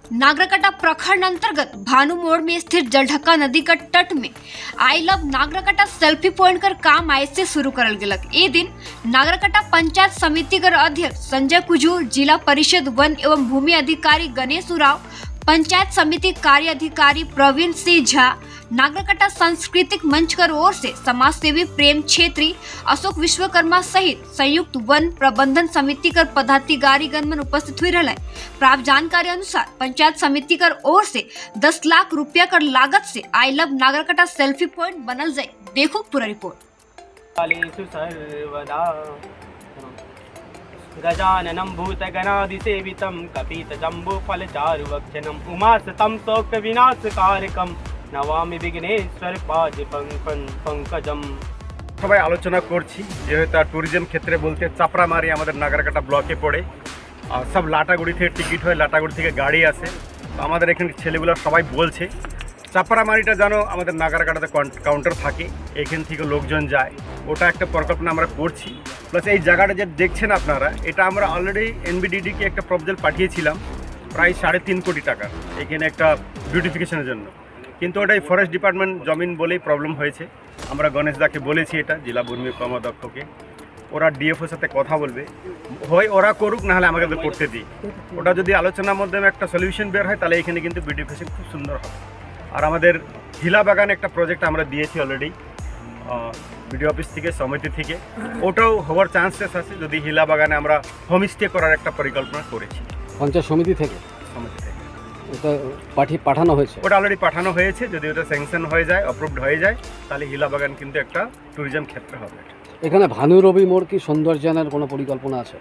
नागरकटा प्रखंड अंतर्गत भानु मोड़ में स्थित जलढक्का नदी का तट में I love Nagrakata selfie point कर काम आज से शुरू करल गेलक। ए दिन नागरकटा पंचायत समिति कर अध्यक्ष संजय कुजूर, जिला परिषद वन एवं भूमि अधिकारी गणेश उराव, पंचायत समिति कार्य अधिकारी प्रवीण सिंह झा, नागरकटा सांस्कृतिक मंच कर ओर से समाज सेवी प्रेम छेत्री, अशोक विश्वकर्मा सहित संयुक्त वन प्रबंधन समिति कर पदाधिकारी गणमन उपस्थित हुई रहे। प्राप्त जानकारी अनुसार पंचायत समिति कर ओर से 10 लाख रुपया कर लागत से I love Nagrakata selfie point बनल जाए। देखो पूरा रिपोर्ट। गजाननं भूतगणादिसेवितं कपितजम्बूफलचारुभक्षणम् उमासतं शोकविनाशकारकं नमामि विघ्नेश्वर पंकजम। সবাই আলোচনা করছি যেহেতু ট্যুরিজম ক্ষেত্রে বলতে চাপড়ামারি আমাদের নাগরকাটা ব্লকে পড়ে, আর সব লাটাগুড়ি থেকে টিকিট হয়, লাটাগুড়ি থেকে গাড়ি আসে। তো আমাদের এখানে ছেলেগুলো সবাই বলছে চাপড়ামারিটা যেন আমাদের নাগরকাটাতে কাউন্টার থাকে, এখান থেকে লোকজন যায়, ওটা একটা পরিকল্পনা আমরা করছি। প্লাস এই জায়গাটা যে দেখছেন আপনারা, এটা আমরা অলরেডি এনবিডিডিকে একটা প্রপোজাল পাঠিয়েছিলাম প্রায় 3.5 কোটি টাকা এখানে একটা বিউটিফিকেশনের জন্য, কিন্তু ওটাই ফরেস্ট ডিপার্টমেন্ট জমিন বলেই প্রবলেম হয়েছে। আমরা গণেশদাকে বলেছি, এটা জেলা ভূমি কর্মদক্ষকে, ওরা ডিএফওর সাথে কথা বলবে, হয় ওরা করুক, নাহলে আমাকে করতে দিই। ওটা যদি আলোচনার মাধ্যমে একটা সলিউশন বের হয় তাহলে এখানে কিন্তু বিউটিফিকেশন খুব সুন্দর হবে। আর আমাদের হিলা বাগানে একটা প্রজেক্ট আমরা দিয়েছি অলরেডি বিডিও অফিস থেকে, সমিতি থেকে, ওটাও হওয়ার চান্সেস আছে যদি হিলা বাগানে আমরা হোমস্টে করার একটা পরিকল্পনা করেছি পঞ্চায়েত সমিতি থেকে। ওটা পাঠানো হয়েছে, ওটা অলরেডি পাঠানো হয়েছে। যদি ওটা স্যাংশন হয়ে যায়, অ্যাপ্রুভড হয়ে যায়, তাহলে হিলা বাগান কিন্তু একটা ট্যুরিজম ক্ষেত্র হবে। এখানে ভানু রবি মোড় কি সৌন্দর্যায়নের কোনো পরিকল্পনা আছে?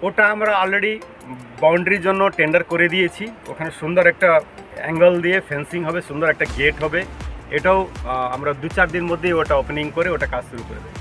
ওটা আমরা অলরেডি বাউন্ডারির জন্য টেন্ডার করে দিয়েছি। ওখানে সুন্দর একটা অ্যাঙ্গেল দিয়ে ফেন্সিং হবে, সুন্দর একটা গেট হবে। এটাও আমরা 2-4 দিন মধ্যেই ওটা ওপেনিং করে ওটা কাজ শুরু করে দেবো।